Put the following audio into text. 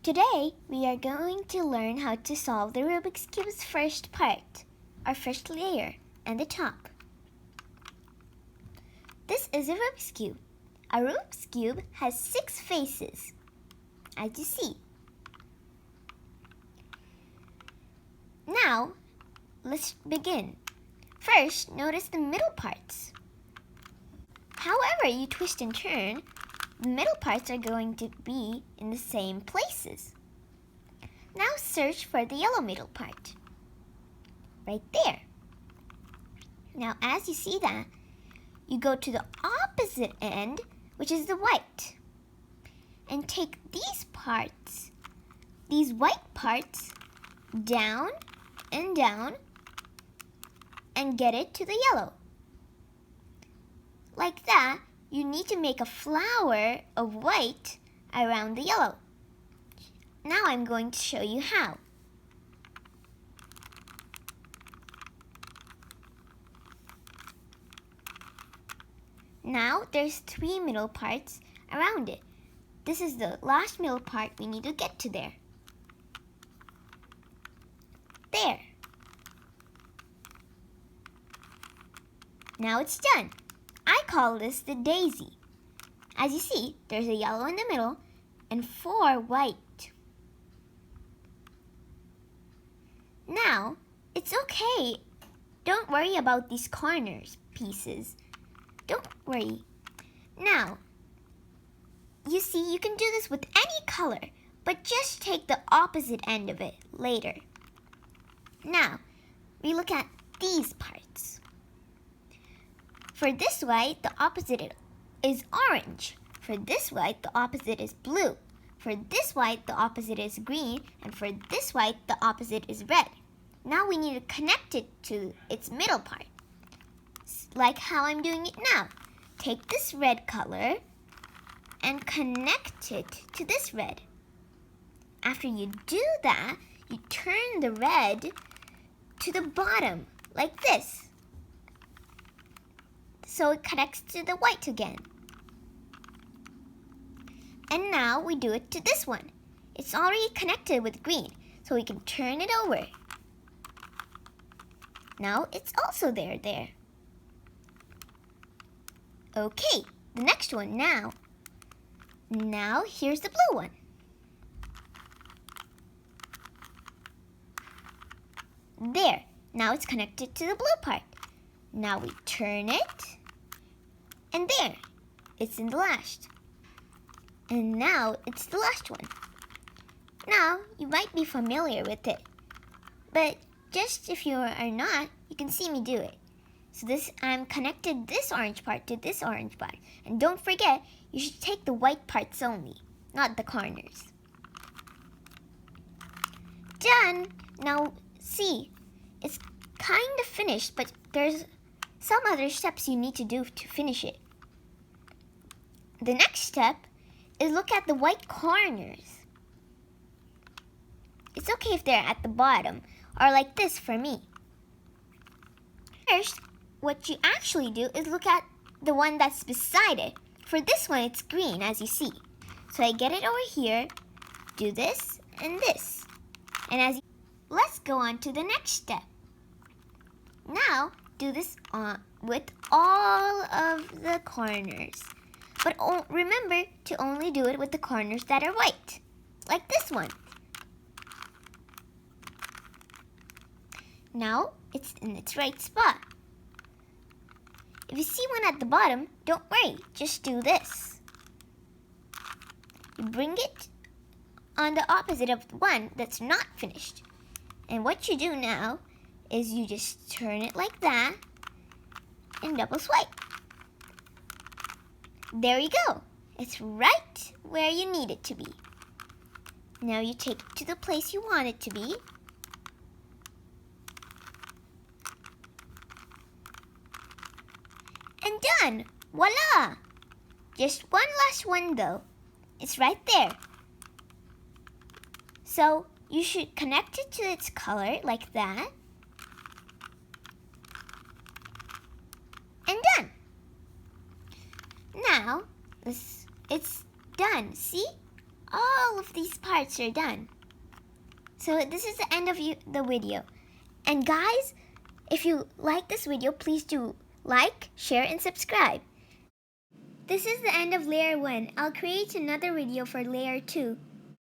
Today, we are going to learn how to solve the Rubik's Cube's first part, our first layer, and the top. This is a Rubik's Cube. A Rubik's Cube has 6 faces, as you see. Now, let's begin. First, notice the middle parts. However you twist and turn, the middle parts are going to be in the same places. Now search for the yellow middle part. Right there. Now as you see that, you go to the opposite end, which is the white. And take these parts, these white parts, down and down, and get it to the yellow. Like that, you need to make a flower of white around the yellow. Now I'm going to show you how. Now there's 3 middle parts around it. This is the last middle part we need to get to there. There. Now it's done. I call this the daisy. As you see, there's a yellow in the middle and 4 white. Now, it's okay. Don't worry about these corners pieces. Don't worry. Now, you see, you can do this with any color, but just take the opposite end of it later. Now, we look at these parts. For this white, the opposite is orange. For this white, the opposite is blue. For this white, the opposite is green. And for this white, the opposite is red. Now we need to connect it to its middle part, like how I'm doing it now. Take this red color and connect it to this red. After you do that, you turn the red to the bottom, like this. So it connects to the white again. And now we do it to this one. It's already connected with green, so we can turn it over. Now it's also there. Okay, the next one now. Now here's the blue one. There, now it's connected to the blue part. Now we turn it. And there, it's in the last. And now it's the last one. Now, you might be familiar with it. But just if you are not, you can see me do it. So I'm connected this orange part to this orange part. And don't forget, you should take the white parts only, not the corners. Done! Now, see, it's kind of finished, but there's some other steps you need to do to finish it. The next step is look at the white corners. It's okay if they're at the bottom, or like this for me. First, what you actually do is look at the one that's beside it. For this one, it's green, as you see. So I get it over here, do this and this. And let's go on to the next step. Now, do this with all of the corners. But remember to only do it with the corners that are white, like this one. Now, it's in its right spot. If you see one at the bottom, don't worry, just do this. You bring it on the opposite of the one that's not finished. And what you do now is you just turn it like that and double swipe. There you go. It's right where you need it to be. Now you take it to the place you want it to be. And done! Voila! Just one last one though. It's right there. So you should connect it to its color like that. And done! Now, it's done. See? All of these parts are done. So this is the end of the video. And guys, if you like this video, please do like, share, and subscribe. This is the end of layer 1. I'll create another video for layer 2.